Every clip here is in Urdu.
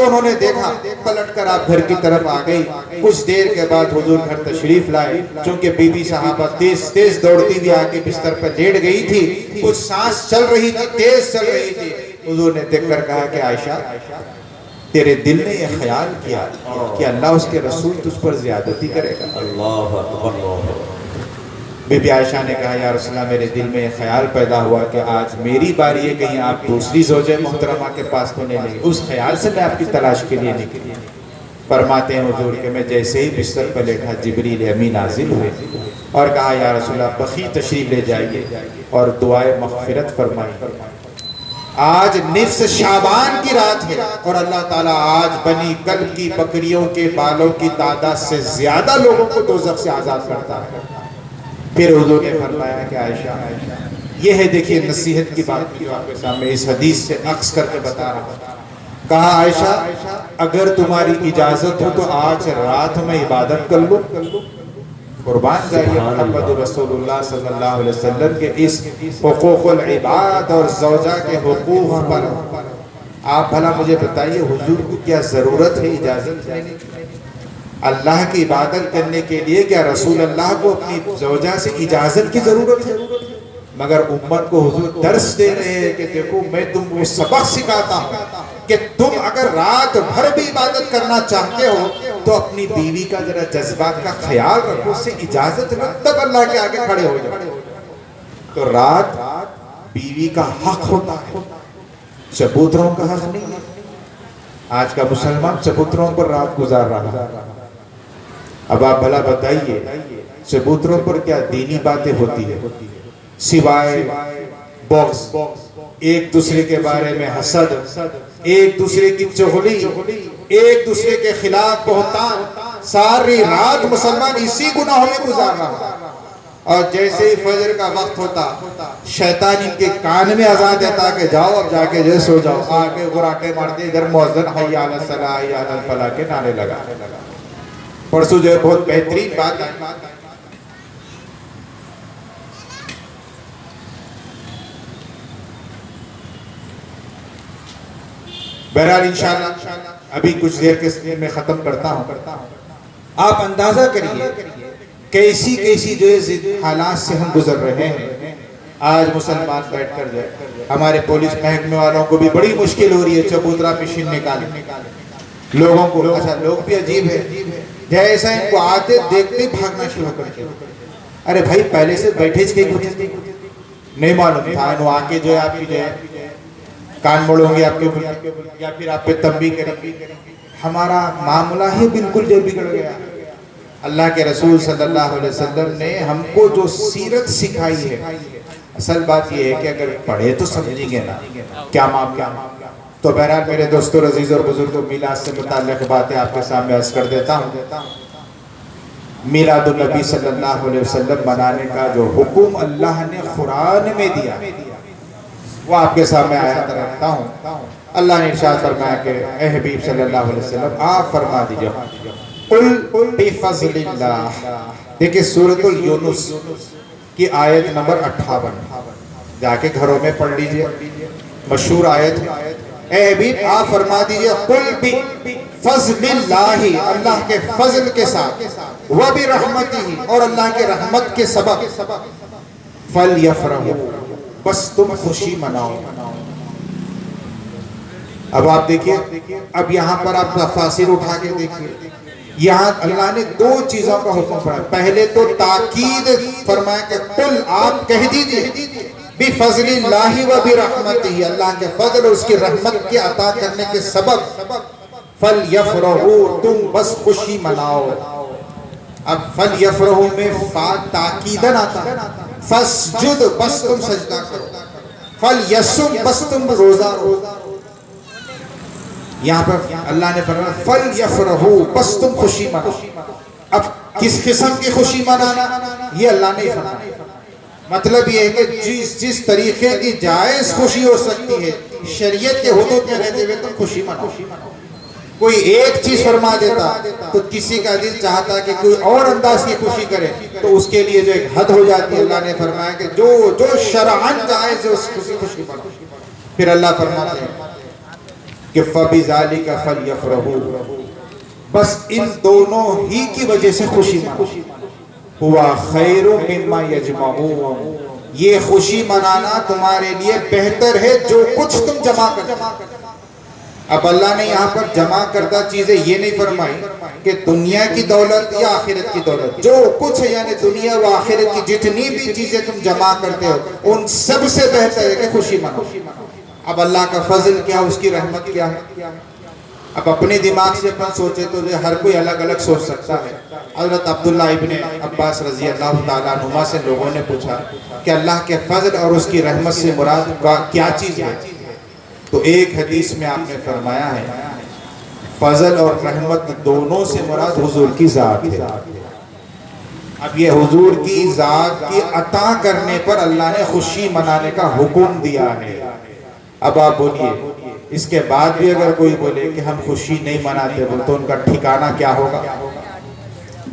تو انہوں نے دیکھا، پلٹ کر آپ گھر کی طرف آ گئی۔ کچھ دیر کے بعد حضور گھر تشریف لائے، چونکہ بی بی صحابہ تیز تیز دوڑتی بھی آ کے بستر پر لیٹ گئی تھی، کچھ سانس چل رہی تھی، تیز چل رہی تھی۔ حضور نے دیکھ کر کہا کہ عائشہ تیرے دل نے یہ خیال کیا کہ اللہ اس کے رسول تجھ پر زیادتی کرے گا؟ اللہ اکبر۔ بی بی عائشہ نے کہا یا رسول اللہ میرے دل میں یہ خیال پیدا ہوا کہ آج میری باری ہے، کہیں آپ دوسری زوجہ محترمہ کے پاس تو نہیں لیں۔ اس خیال سے میں آپ کی تلاش کے لیے نکلی۔ فرماتے ہیں حضور کہ میں جیسے ہی بستر پر لیٹا جبریل امین نازل ہوئے اور کہا یا رسول اللہ بقیع تشریف لے جائیے اور دعائے مغفرت فرمائیے۔ آج نصف شعبان کی رات ہے اور اللہ تعالیٰ آج بنی کلب کی بکریوں کے بالوں کی تعداد سے زیادہ لوگوں کو دوزخ سے آزاد کرتا ہے۔ پھر حضور نے فرمایا کہ عائشہ یہ ہے دیکھیے نصیحت کی بات جو آپ کے سامنے اس حدیث سے عکس کر کے بتا رہا ہوں۔ کہا عائشہ اگر تمہاری اجازت ہو تو آج رات میں عبادت کر لو۔ قربان جائیے محمد رسول اللہ صلی اللہ علیہ وسلم کے اس حقوق العباد اور زوجہ کے حقوق پر آپ بھلا مجھے بتائیے حضور کو کیا ضرورت ہے اجازت لینے کی؟ اللہ کی عبادت کرنے کے لیے کیا رسول اللہ کو اپنی زوجہ سے اجازت کی ضرورت ہے؟ مگر امت کو حضور درس دے رہے ہیں کہ دیکھو میں تم کو سبق سکھاتا ہوں کہ تم اگر رات بھر بھی عبادت کرنا چاہتے ہو تو اپنی بیوی کا ذرا جذبات کا خیال رکھو، اس سے اجازت لو تب اللہ کے آگے کھڑے ہو جاؤ۔ تو رات بیوی کا حق ہوتا ہے، چبوتروں کا حق نہیں ہے۔ آج کا مسلمان چبوتروں پر رات گزار رہا ہے۔ اب آپ بھلا بتائیے چبوتروں پر کیا دینی باتیں ہوتی ہے سوائے بغض، ایک دوسرے کے بارے میں حسد، ایک دوسرے کی چغلی، ایک دوسرے کے خلاف بہتان۔ ساری رات مسلمان اسی گناہوں میں گزار رہا ہے۔ اور جیسے ہی فجر کا وقت ہوتا شیطان ان کے کان میں اذان دیتا کہ جاؤ اب جا کے جو سو جاؤ، آگے غراٹے مارتے ادھر مؤذن حی علی الصلاۃ حی علی الفلاح کے نعرے لگا۔ پرسوں جو ہے بہت بہترین بات ہے، بہرحال انشاءاللہ ابھی کچھ دیر کے میں ختم کرتا ہوں۔ آپ اندازہ کریے کیسی کیسی جو ہے حالات سے ہم گزر رہے ہیں۔ آج مسلمان بیٹھ کر جائے ہمارے پولیس محکمے والوں کو بھی بڑی مشکل ہو رہی ہے چبوترا مشین نکالنے لوگوں کو۔ اچھا لوگ بھی عجیب ہے، جیسا ان کو آتے دیکھتے ہی بھاگنا شروع کرتے۔ ارے بھائی پہلے سے بیٹھے کے نہیں معلوم تھا انہوں آ کے جو ہے آپ کی جو ہے کان موڑوں گے آپ کے یا پھر آپ پہ تنبیہ کریں گے۔ ہمارا معاملہ ہی بالکل جو بگڑ گیا۔ اللہ کے رسول صلی اللہ علیہ وسلم نے ہم کو جو سیرت سکھائی ہے، اصل بات یہ ہے کہ اگر پڑھے تو سمجھیں گے نا کیا معاملہ۔ تو بہرحال میرے دوستوں عزیز اور بزرگوں میلاد سے متعلق باتیں آپ کے سامنے عرض کر دیتا ہوں۔ میلاد النبی صلی اللہ علیہ وسلم منانے کا جو حکم اللہ نے قرآن میں دیا وہ آپ کے سامنے آیات رکھتا ہوں۔ اللہ نے ارشاد فرمایا کہ اے حبیب صلی اللہ علیہ وسلم آپ فرما دیجئے قل بفضل اللہ۔ دیکھیں سورۃ یونس کی آیت نمبر 58 جا کے گھروں میں پڑھ لیجئے، مشہور آیت ہے۔ اے حبیب آپ فرما دیجئے قل بفضل اللہ، اللہ کے فضل کے ساتھ، وبرحمتہ اور اللہ کے رحمت کے سبب، فلیفرحوا بس تم خوشی مناؤ۔ اب آپ دیکھیے، اب یہاں پر آپ تفاسیر اٹھا کے دیکھیے، یہاں اللہ نے دو چیزوں کا حکم فرمایا۔ پہلے تو تاکید فرمایا کہ قل آپ کہہ دیجئے بفضل اللہ و برحمتہ، اللہ کے فضل اور اس کی رحمت کے عطا کرنے کے سبب، فلیفرحوا تم بس خوشی مناؤ۔ اب فلیفرحوا میں فا تاکیدن آتا، فسجد بس تم سجدہ کرو، فلیصم بس تم روزہ رو۔ یہاں پر اللہ نے فرمایا فلیفرحوا بس تم خوشی مناؤ۔ اب کس قسم کی خوشی منانا یہ اللہ نے فرمایا۔ مطلب یہ ہے کہ جس طریقے کی جائز خوشی ہو سکتی ہے شریعت کے حدود میں رہتے ہوئے تم خوشی مناؤ۔ کوئی ایک چیز فرما دیتا تو کسی کا دل چاہتا کہ کوئی اور انداز کی خوشی کرے تو اس کے لیے جو ایک حد ہو جاتی ہے۔ اللہ نے فرمایا کہ جو شرعاً جائز ہے اس خوشی مناؤ۔ پھر اللہ فرماتے ہیں کہ فَبِذَلِكَ فَلْيَفْرَحُوا، بس ان دونوں ہی کی وجہ سے خوشی مناؤ، ہوا خیر مما یجمعون، یہ خوشی منانا تمہارے لیے بہتر ہے جو کچھ تم جمع کرتے ہو۔ اب اللہ نے یہاں پر جمع کردہ چیزیں یہ نہیں فرمائی کہ دنیا کی دولت یا آخرت کی دولت، جو کچھ ہے یعنی دنیا و آخرت کی جتنی بھی چیزیں تم جمع کرتے ہو ان سب سے بہتر ہے کہ خوشی مناؤ۔ اب اللہ کا فضل کیا، اس کی رحمت کیا ہے؟ اب اپنے دماغ سے اپن سوچے تو ہر کوئی الگ الگ سوچ سکتا ہے۔ حضرت عبداللہ ابن عباس رضی اللہ تعالیٰ عنہما سے لوگوں نے پوچھا کہ اللہ کے فضل اور اس کی رحمت سے مراد کیا چیز ہے؟ تو ایک حدیث میں آپ نے فرمایا ہے فضل اور رحمت دونوں سے مراد حضور کی ذات ہے۔ اب یہ حضور کی ذات کی عطا کرنے پر اللہ نے خوشی منانے کا حکم دیا ہے۔ اب آپ بولیے اس کے بعد بھی اگر کوئی بولے کہ ہم خوشی نہیں مناتے تو ان کا ٹھکانہ کیا ہوگا؟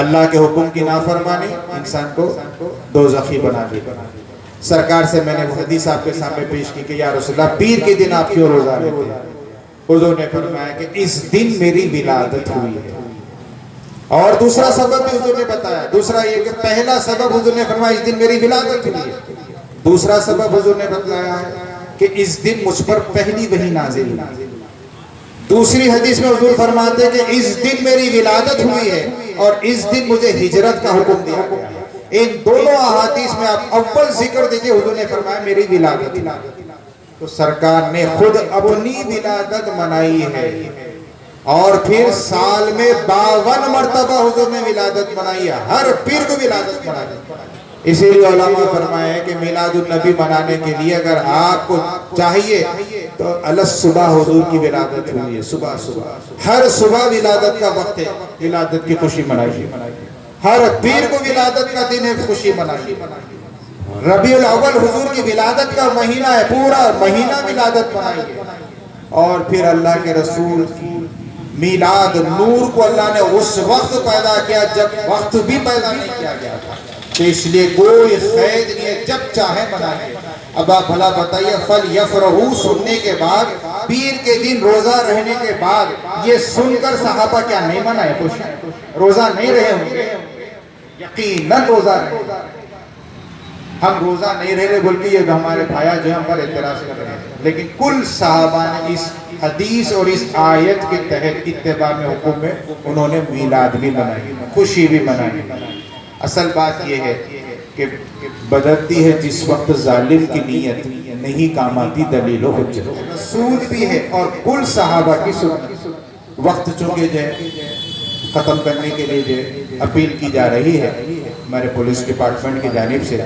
اللہ کے حکم کی نافرمانی انسان کو دوزخی بنا دے گا۔ سرکار سے میں نے وہ حدیث آپ کے سامنے پیش کی کہ یا رسول اللہ پیر کے دن آپ کیوں روزہ رہتے ہیں؟ حضور نے فرمایا کہ اس دن میری ولادت ہوئی ہے۔ اور دوسرا سبب بھی حضور نے بتایا، دوسرا یہ کہ پہلا سبب حضور نے فرمایا اس دن میری ولادت ہوئی ہے، دوسرا سبب حضور نے بتلایا ہے کہ اس دن مجھ پر پہلی وحی نازل ہوئی۔ دوسری حدیث میں حضور فرماتے ہیں کہ اس دن میری ولادت ہوئی ہے اور اس دن مجھے ہجرت کا حکم دیا گیا۔ ان دونوں احادیث میں آپ اول ذکر دیکھیں حضور نے فرمایا میری ولادت، تو سرکار نے خود اپنی ولادت منائی ہے اور پھر سال میں 52 مرتبہ حضور نے ولادت منائی ہے، ہر پیر کو ولادت منائی ہے۔ اسی لیے علماء فرمایا ہے کہ میلاد النبی منانے کے لیے اگر آپ کو چاہیے تو صبح حضور کی ولادت ہوئی ہے، صبح ہر صبح ولادت کا وقت ہے، ولادت کی خوشی منائیے۔ ہر پیر کو ولادت کا دن ہے، خوشی منائیے۔ ربیع الاول حضور کی ولادت کا مہینہ ہے، پورا مہینہ ولادت منائیے۔ اور پھر اللہ کے رسول کی میلاد نور کو اللہ نے اس وقت پیدا کیا جب وقت بھی پیدا نہیں کیا گیا تھا، تو اس لیے کوئی قید نہیں ہے، جب چاہے منائے۔ اب آپ بھلا بتائیے فَلْيَفْرَحُوا سننے کے بعد، پیر کے دن روزہ رہنے کے بعد یہ سن کر صحابہ کیا نہیں منائے؟ خوش روزہ نہیں رہے ہوں گے؟ یقیناً روزہ رہے۔ ہم روزہ نہیں رہے بلکہ یہ ہمارے بھایا جو ہم پر اعتراض کر رہے ہیں، لیکن کل صحابہ نے اس حدیث اور اس آیت کے تحت اتباع میں حکم میں انہوں نے میلاد بھی منائی، خوشی بھی منائی۔ اصل بات یہ ہے کہ بدلتی ہے جس وقت ظالم کی نیت نہیں کام آتی دلیل و حجت، رسول بھی ہے اور کل صحابہ کی سنت۔ وقت چونکہ جو ختم کرنے کے لیے جو اپیل کی جا رہی ہے ہمارے پولیس ڈپارٹمنٹ کی جانب سے،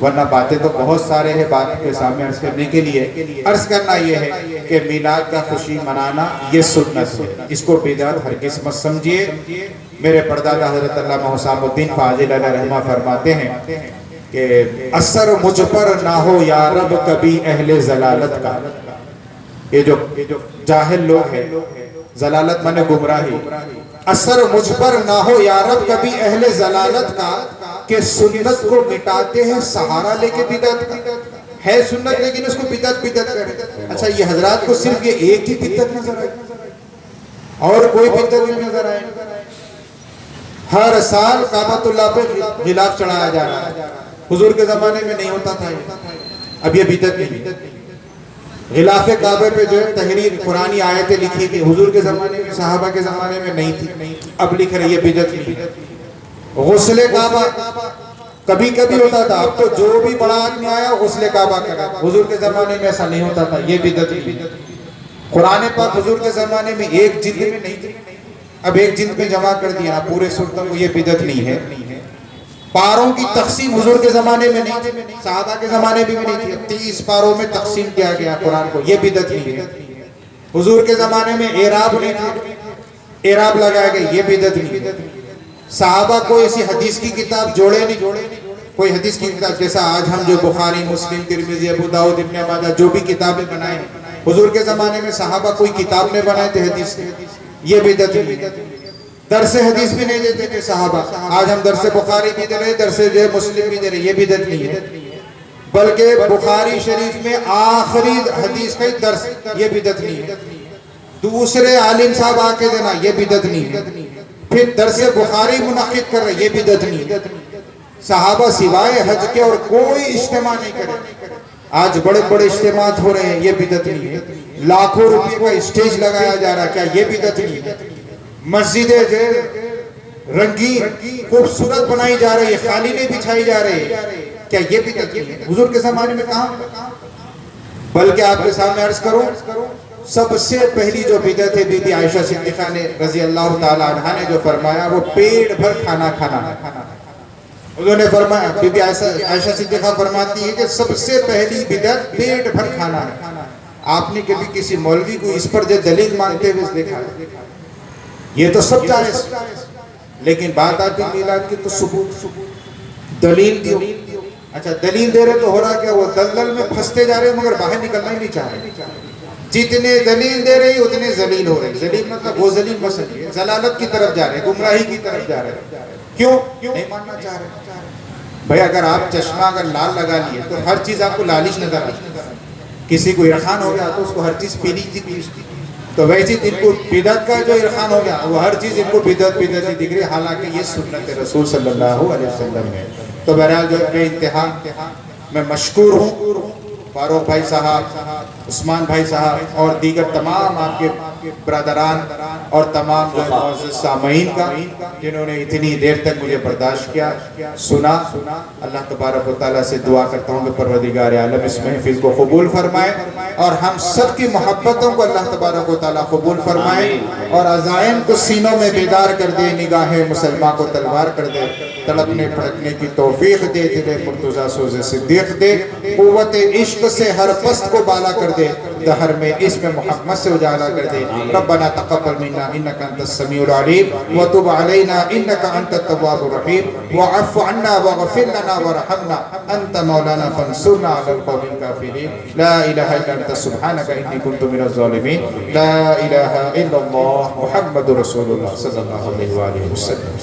ورنہ باتیں تو بہت سارے ہیں بات کے سامنے عرض کرنے کے لیے۔ عرض کرنا یہ ہے کہ میلاد کا خوشی منانا یہ سنت ہے، اس کو بدعت ہرگز مت سمجھیے۔ میرے پردادا حضرت علامہ حسام الدین فاضل علیہ رحمہ فرماتے ہیں کہ اثر مجھ پر نہ ہو یا رب کبھی اہل ضلالت کا۔ یہ جو جاہل لوگ ہیں، ضلالت مانے گمراہی، اثر مجھ پر نہ ہو یا رب کبھی اہل ضلالت کا کہ سنت کو مٹاتے ہیں سہارا لے کے بدعت کا۔ ہے سنت لیکن اس کو بدعت کریں۔ اچھا یہ حضرات کو صرف یہ ایک ہی بدعت نظر آئے اور کوئی بدعت نہیں نظر آئے؟ ہر سال کعبۃ اللہ پہ غلاف چڑھایا جا رہا ہے، حضور کے زمانے میں نہیں ہوتا تھا، اب یہ بدعت نہیں۔ غلاف کعبے پہ جو ہے تحریر قرآنی آیتیں لکھی تھی، حضور کے زمانے میں صحابہ کے زمانے میں نہیں تھی، اب لکھ رہے یہ بدعت نہیں۔ غسل کعبہ کبھی کبھی ہوتا تھا، اب تو جو بھی بڑا آدمی آیا غسل کعبہ کرا، حضور کے زمانے میں ایسا نہیں ہوتا تھا، یہ بدعت نہیں۔ قرآن پاک حضور کے زمانے میں ایک جلد میں نہیں تھی، اب ایک جلد میں جمع کر دیا پورے سلطان کو، یہ بدعت نہیں ہے۔ پاروں کی تقسیم حضور کے زمانے میں نہیں تھی، صحابہ کے زمانے میں بھی نہیں تھی، 30 پاروں میں تقسیم کیا گیا قرآن کو، یہ بدعت نہیں ہے۔ حضور کے زمانے میں اعراب نہیں تھی، اعراب لگایا گیا، یہ بدعت نہیں ہے۔ صحابہ کو ایسی حدیث کی کتاب جوڑے نہیں، کوئی حدیث کی کتاب جیسا آج ہم جو بخاری، مسلم، ترمذی، ابو داؤد، ابن ماجہ جو بھی کتابیں بنائے، حضور کے زمانے میں صحابہ کوئی کتاب نہیں بنائے تھے حدیث کی، یہ بدعت نہیں ہے۔ درس حدیث بھی نہیں دیتے تھے صحابہ، آج ہم درس بخاری بھی دے رہے، درس مسلم بھی دے رہے، یہ بدعت نہیں ہے۔ بلکہ بخاری شریف میں آخری حدیث کا درس، یہ بدعت نہیں ہے۔ دوسرے عالم صاحب آ کے دینا یہ بدعت نہیں ہے. پھر درس بخاری منعقد کر رہے یہ بدعت نہیں ہے. صحابہ سوائے حج کے اور کوئی اجتماع نہیں کرے. آج بڑے بڑے اجتماعات ہو رہے ہیں یہ بدعت نہیں ہے. لاکھوں روپے کا اسٹیج لگایا جا رہا ہے کیا یہ بدعت نہیں ہے. مسجدیں جو رنگین خوبصورت بنائی جا رہی ہے قالینیں بچھائی جا رہی ہے کیا یہ بدعت نہیں ہے. حضور کے زمانے میں کہاں. بلکہ آپ کے سامنے عرض کروں سب سے پہلی جو بدعت ہے بی بی عائشہ صدیقہ نے رضی اللہ تعالی عنہا نے جو فرمایا وہ پیٹ بھر کھانا کھانا. انہوں نے فرمایا بی بی عائشہ صدیقہ فرماتی ہے کہ سب سے پہلی بدعت پیٹ بھر کھانا ہے. آپ نے کبھی کسی مولوی کو اس پر جو دلیل مانگتے ہوئے دیکھا ہے؟ یہ تو سب جائز لیکن بات آتی میلاد کی تو ثبوت دلیل دیو. اچھا دلیل دے رہے تو ہو رہا کیا وہ دلدل میں پھنستے جا رہے مگر باہر نکلنا ہی نہیں چاہ رہے. جتنے دلیل دے رہے اتنے ذلیل ہو رہے. ذلیل مطلب وہ ذلیل مسئلہ ہے ضلالت کی طرف جا رہے گمراہی کی طرف جا رہے. کیوں نہیں ماننا چاہ رہے. بھائی اگر آپ چشمہ اگر لال لگا لیے تو ہر چیز آپ کو لالچ نظر آتی. کسی کو عرفان ہو گیا تو اس کو ہر چیز پیلی دکھ. تو ویسی ان کو بدعت کا جو عرفان ہو گیا وہ ہر چیز ان کو بدعت ہی دکھ رہی حالانکہ یہ سنت رسول صلی اللہ علیہ وسلم ہے. تو بہرحال جو بے انتہا میں مشکور ہوں فاروق بھائی صاحب عثمان بھائی صاحب اور دیگر تمام آپ کے برادران اور تمام معزز سامعین کا جنہوں نے اتنی دیر تک مجھے برداشت کیا سنا. اللہ تبارک و تعالیٰ سے دعا کرتا ہوں کہ پروردگار عالم اس محفل کو قبول فرمائے اور ہم سب کی محبتوں کو اللہ تبارک و تعالیٰ قبول فرمائے اور عزائم کو سینوں میں بیدار کر دے. نگاہ مسلمان کو تلوار کر دے. تڑپنے پھڑکنے کی توفیق دے. دل مرتضیٰ سوز صدیق دے. قوت عشق سے ہر پست کو بالا کر دے. دہر میں اسم محمد سے اجالا کر دے. ربنا تقبل منا انك انت السميع العليم وتب علينا انك انت التواب الرحيم واعف عنا واغفر لنا وارحمنا انت مولانا فانصرنا على القوم الكافرين. لا اله الا انت سبحانك اني كنت من الظالمين. لا اله الا الله محمد رسول الله صلی اللہ علیہ وآلہ وسلم.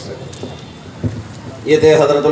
یہ تھے حضرت